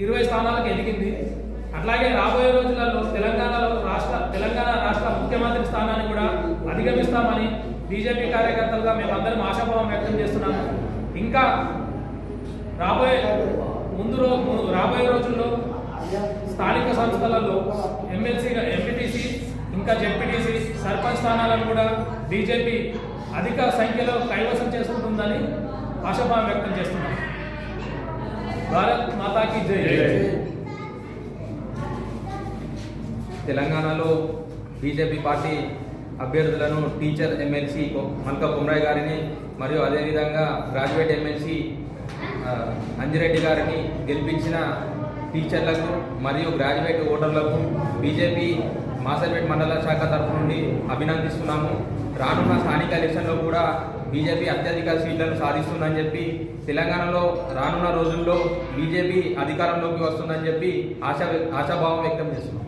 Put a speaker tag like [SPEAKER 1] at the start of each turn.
[SPEAKER 1] 20 స్థానాలకు ఎదిగింది. అట్లాగే రాబోయే రోజులలో తెలంగాణ రాష్ట్ర ముఖ్యమంత్రి స్థానాన్ని కూడా అధిగమిస్తామని బీజేపీ కార్యకర్తలుగా మేమందరం ఆశాభావం వ్యక్తం చేస్తున్నాము. ఇంకా రాబోయే రోజుల్లో స్థానిక సంస్థలలో ఎంపీటీసీ ఇంకా జెడ్పీటీసీ సర్పంచ్ స్థానాలను కూడా బీజేపీ అధిక సంఖ్యలో కైవసం చేసుకుంటుందని ఆశాభావం వ్యక్తం చేస్తున్నాం. భారత్ మాతాకి జై.
[SPEAKER 2] తెలంగాణలో బీజేపీ పార్టీ అభ్యర్థులను టీచర్ ఎమ్మెల్సీ మల్కా కుమ్రాయ్ గారిని మరియు అదేవిధంగా గ్రాడ్యుయేట్ ఎమ్మెల్సీ అంజిరెడ్డి గారిని గెలిపించిన టీచర్లకు మరియు గ్రాడ్యుయేట్ ఓటర్లకు బీజేపీ మాసర్పేట మండల శాఖ తరఫు నుండి అభినందిస్తున్నాము. రానున్న స్థానిక ఎలక్షన్లో కూడా బీజేపీ అత్యధిక సీట్లను సాధిస్తుందని చెప్పి, తెలంగాణలో రానున్న రోజుల్లో బీజేపీ అధికారంలోకి వస్తుందని చెప్పి ఆశాభావం వ్యక్తం చేస్తున్నాం.